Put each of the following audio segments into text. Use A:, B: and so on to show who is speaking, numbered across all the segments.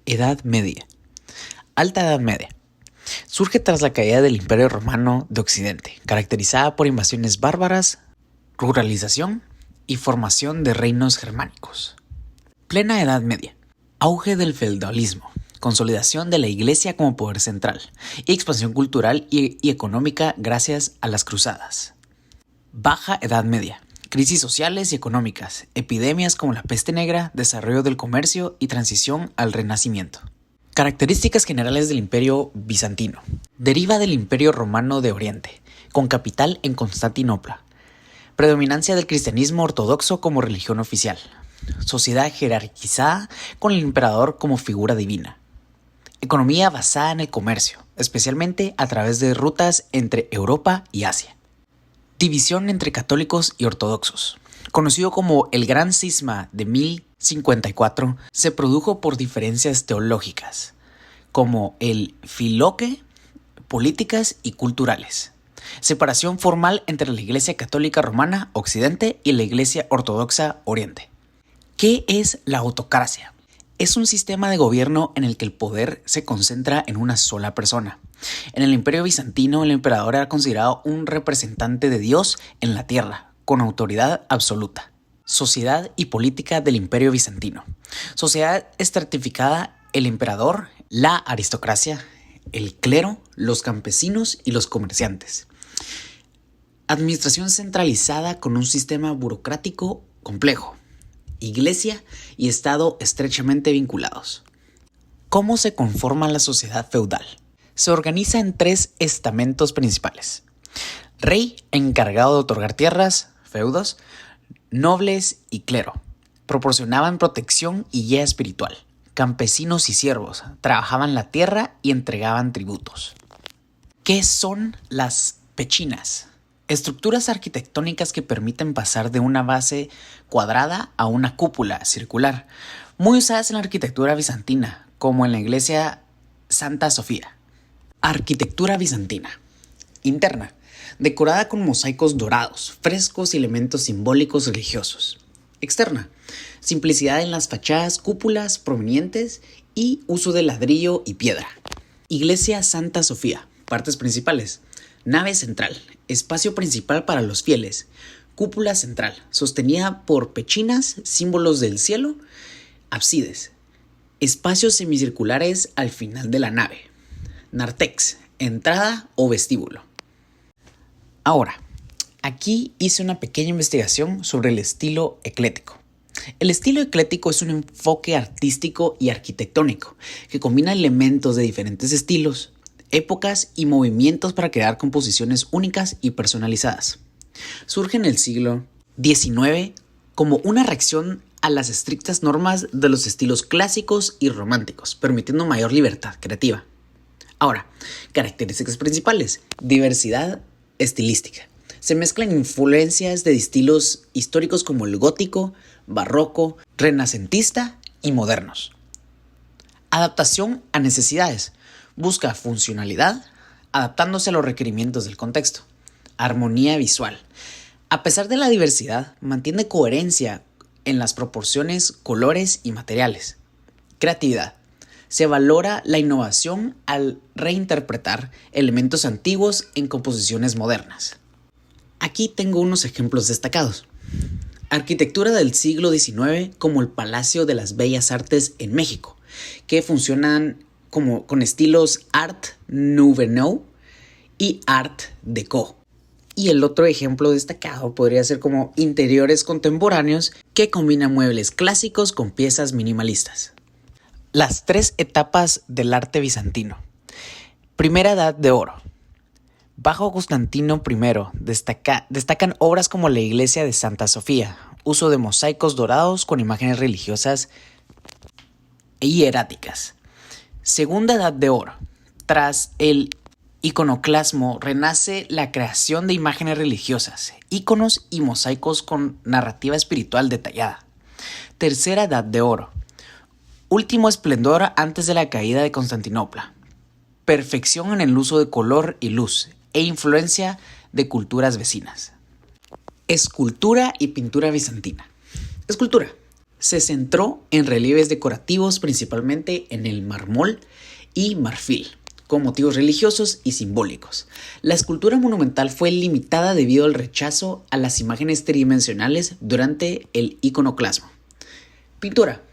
A: Edad Media. Alta Edad Media. Surge tras la caída del Imperio Romano de Occidente, caracterizada por invasiones bárbaras, ruralización y formación de reinos germánicos. Plena Edad Media. Auge del feudalismo, consolidación de la Iglesia como poder central y expansión cultural y económica gracias a las cruzadas. Baja Edad Media. Crisis sociales y económicas, epidemias como la peste negra, desarrollo del comercio y transición al Renacimiento. Características generales del Imperio Bizantino. Deriva del Imperio Romano de Oriente, con capital en Constantinopla. Predominancia del cristianismo ortodoxo como religión oficial. Sociedad jerarquizada con el emperador como figura divina. Economía basada en el comercio, especialmente a través de rutas entre Europa y Asia. División entre católicos y ortodoxos. Conocido como el Gran Cisma de 1054, se produjo por diferencias teológicas, como el filoque, políticas y culturales. Separación formal entre la Iglesia Católica Romana Occidente y la Iglesia Ortodoxa Oriente. ¿Qué es la autocracia? Es un sistema de gobierno en el que el poder se concentra en una sola persona. En el Imperio Bizantino, el emperador era considerado un representante de Dios en la tierra, con autoridad absoluta. Sociedad y política del Imperio Bizantino. Sociedad estratificada: el emperador, la aristocracia, el clero, los campesinos y los comerciantes. Administración centralizada con un sistema burocrático complejo. Iglesia y Estado estrechamente vinculados. ¿Cómo se conforma la sociedad feudal? Se organiza en 3 estamentos principales: rey, encargado de otorgar tierras, feudos, nobles y clero. Proporcionaban protección y guía espiritual. Campesinos y siervos trabajaban la tierra y entregaban tributos. ¿Qué son las pechinas? Estructuras arquitectónicas que permiten pasar de una base cuadrada a una cúpula circular, muy usadas en la arquitectura bizantina, como en la iglesia Santa Sofía. Arquitectura bizantina. Interna. Decorada con mosaicos dorados, frescos y elementos simbólicos religiosos. Externa. Simplicidad en las fachadas, cúpulas provenientes y uso de ladrillo y piedra. Iglesia Santa Sofía. Partes principales. Nave central. Espacio principal para los fieles. Cúpula central, sostenida por pechinas, símbolos del cielo. Ábsides. Espacios semicirculares al final de la nave. Nártex, entrada o vestíbulo. Ahora, aquí hice una pequeña investigación sobre el estilo ecléctico. El estilo ecléctico es un enfoque artístico y arquitectónico que combina elementos de diferentes estilos, épocas y movimientos para crear composiciones únicas y personalizadas. Surge en el siglo XIX como una reacción a las estrictas normas de los estilos clásicos y románticos, permitiendo mayor libertad creativa. Ahora, características principales: diversidad estilística. Se mezclan influencias de estilos históricos como el gótico, barroco, renacentista y modernos. Adaptación a necesidades. Busca funcionalidad, adaptándose a los requerimientos del contexto. Armonía visual. A pesar de la diversidad, mantiene coherencia en las proporciones, colores y materiales. Creatividad. Se valora la innovación al reinterpretar elementos antiguos en composiciones modernas. Aquí tengo unos ejemplos destacados. Arquitectura del siglo XIX como el Palacio de las Bellas Artes en México, que funcionan con estilos Art Nouveau y Art Deco. Y el otro ejemplo destacado podría ser como interiores contemporáneos que combinan muebles clásicos con piezas minimalistas. Las 3 etapas del arte bizantino. Primera Edad de Oro. Bajo Constantino I destacan obras como la iglesia de Santa Sofía, uso de mosaicos dorados con imágenes religiosas e hieráticas. Segunda Edad de Oro. Tras el iconoclasmo renace la creación de imágenes religiosas, íconos y mosaicos con narrativa espiritual detallada. Tercera Edad de Oro. Último esplendor antes de la caída de Constantinopla. Perfección en el uso de color y luz e influencia de culturas vecinas. Escultura y pintura bizantina. Escultura. Se centró en relieves decorativos principalmente en el mármol y marfil, con motivos religiosos y simbólicos. La escultura monumental fue limitada debido al rechazo a las imágenes tridimensionales durante el iconoclasmo. Pintura.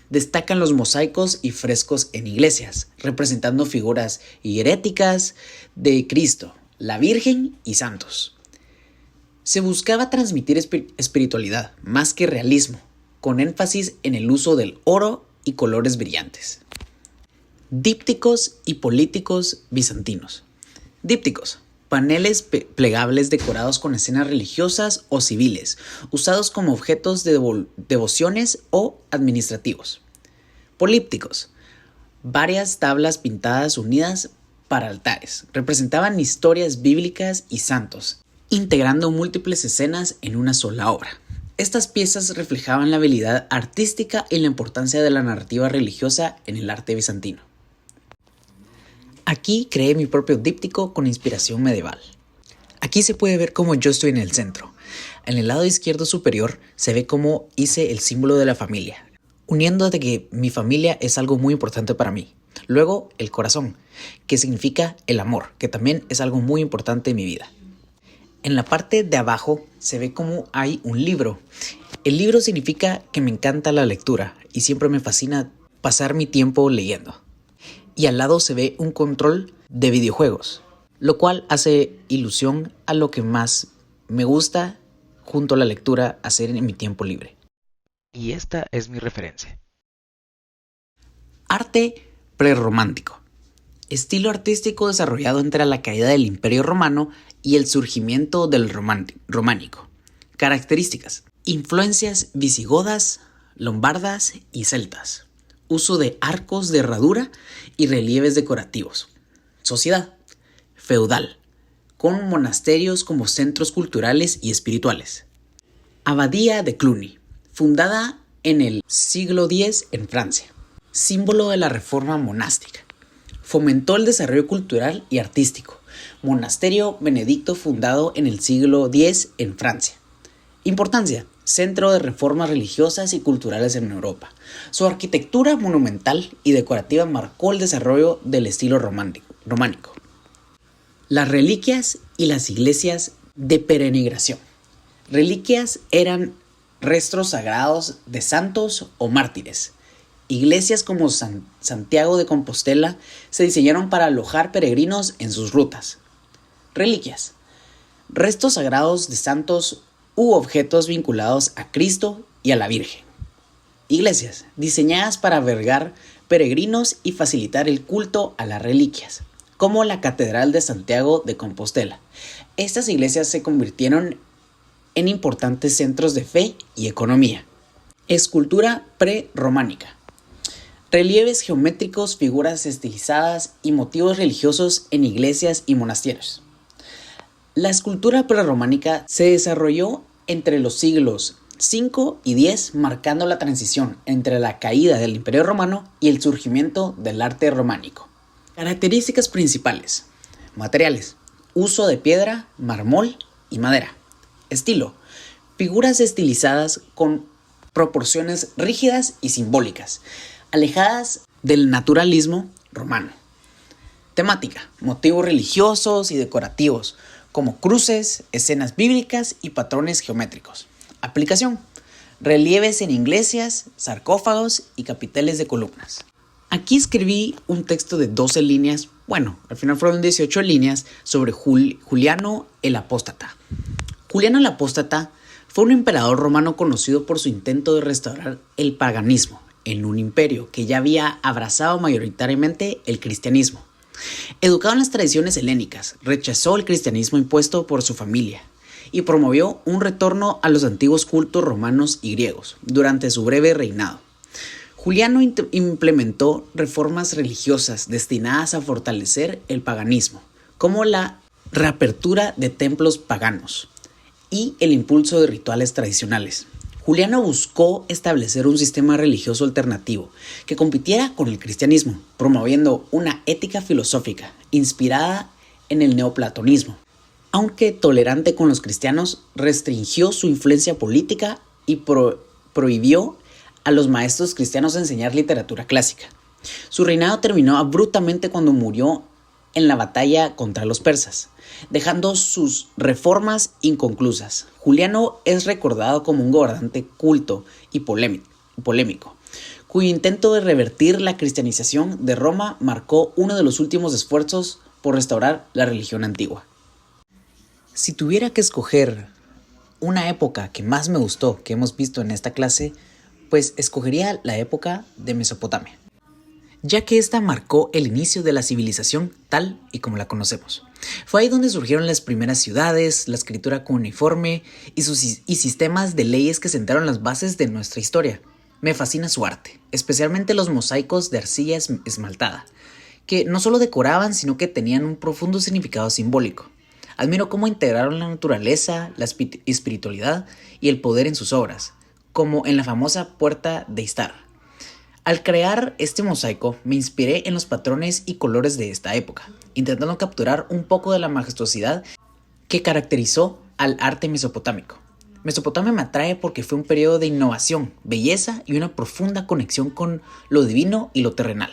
A: Destacan los mosaicos y frescos en iglesias, representando figuras hieréticas de Cristo, la Virgen y santos. Se buscaba transmitir espiritualidad más que realismo, con énfasis en el uso del oro y colores brillantes. Dípticos y políticos bizantinos. Dípticos. Paneles plegables decorados con escenas religiosas o civiles, usados como objetos de devociones o administrativos. Polípticos. Varias tablas pintadas unidas para altares. Representaban historias bíblicas y santos, integrando múltiples escenas en una sola obra. Estas piezas reflejaban la habilidad artística y la importancia de la narrativa religiosa en el arte bizantino. Aquí creé mi propio díptico con inspiración medieval. Aquí se puede ver cómo yo estoy en el centro. En el lado izquierdo superior se ve cómo hice el símbolo de la familia, uniendo de que mi familia es algo muy importante para mí. Luego el corazón, que significa el amor, que también es algo muy importante en mi vida. En la parte de abajo se ve cómo hay un libro. El libro significa que me encanta la lectura y siempre me fascina pasar mi tiempo leyendo. Y al lado se ve un control de videojuegos, lo cual hace ilusión a lo que más me gusta junto a la lectura hacer en mi tiempo libre.
B: Y esta es mi referencia.
A: Arte prerromántico. Estilo artístico desarrollado entre la caída del Imperio Romano y el surgimiento del románico. Características. Influencias visigodas, lombardas y celtas. Uso de arcos de herradura y relieves decorativos. Sociedad. Feudal, con monasterios como centros culturales y espirituales. Abadía de Cluny, fundada en el siglo X en Francia. Símbolo de la reforma monástica. Fomentó el desarrollo cultural y artístico. Monasterio benedicto fundado en el siglo X en Francia. Importancia. Centro de reformas religiosas y culturales en Europa. Su arquitectura monumental y decorativa marcó el desarrollo del estilo románico. Las reliquias y las iglesias de peregrinación. Reliquias eran restos sagrados de santos o mártires. Iglesias como Santiago de Compostela se diseñaron para alojar peregrinos en sus rutas. Reliquias. Restos sagrados de santos u objetos vinculados a Cristo y a la Virgen. Iglesias, diseñadas para albergar peregrinos y facilitar el culto a las reliquias, como la Catedral de Santiago de Compostela. Estas iglesias se convirtieron en importantes centros de fe y economía. Escultura prerrománica. Relieves geométricos, figuras estilizadas y motivos religiosos en iglesias y monasterios. La escultura prerrománica se desarrolló entre los siglos V y X, marcando la transición entre la caída del Imperio Romano y el surgimiento del arte románico. Características principales. Materiales. Uso de piedra, mármol y madera. Estilo. Figuras estilizadas con proporciones rígidas y simbólicas, alejadas del naturalismo romano. Temática. Motivos religiosos y decorativos, como cruces, escenas bíblicas y patrones geométricos. Aplicación. Relieves en iglesias, sarcófagos y capiteles de columnas. Aquí escribí un texto de 12 líneas, al final fueron 18 líneas, sobre Juliano el Apóstata. Juliano el Apóstata fue un emperador romano conocido por su intento de restaurar el paganismo en un imperio que ya había abrazado mayoritariamente el cristianismo. Educado en las tradiciones helénicas, rechazó el cristianismo impuesto por su familia y promovió un retorno a los antiguos cultos romanos y griegos durante su breve reinado. Juliano implementó reformas religiosas destinadas a fortalecer el paganismo, como la reapertura de templos paganos y el impulso de rituales tradicionales. Juliano buscó establecer un sistema religioso alternativo que compitiera con el cristianismo, promoviendo una ética filosófica inspirada en el neoplatonismo. Aunque tolerante con los cristianos, restringió su influencia política y prohibió a los maestros cristianos a enseñar literatura clásica. Su reinado terminó abruptamente cuando murió en la batalla contra los persas, dejando sus reformas inconclusas. Juliano es recordado como un gobernante culto y polémico, cuyo intento de revertir la cristianización de Roma marcó uno de los últimos esfuerzos por restaurar la religión antigua. Si tuviera que escoger una época que más me gustó que hemos visto en esta clase, pues escogería la época de Mesopotamia, ya que esta marcó el inicio de la civilización tal y como la conocemos. Fue ahí donde surgieron las primeras ciudades, la escritura cuneiforme y sistemas de leyes que sentaron las bases de nuestra historia. Me fascina su arte, especialmente los mosaicos de arcilla esmaltada, que no solo decoraban, sino que tenían un profundo significado simbólico. Admiro cómo integraron la naturaleza, la espiritualidad y el poder en sus obras, como en la famosa Puerta de Istar. Al crear este mosaico, me inspiré en los patrones y colores de esta época, intentando capturar un poco de la majestuosidad que caracterizó al arte mesopotámico. Mesopotamia me atrae porque fue un periodo de innovación, belleza y una profunda conexión con lo divino y lo terrenal.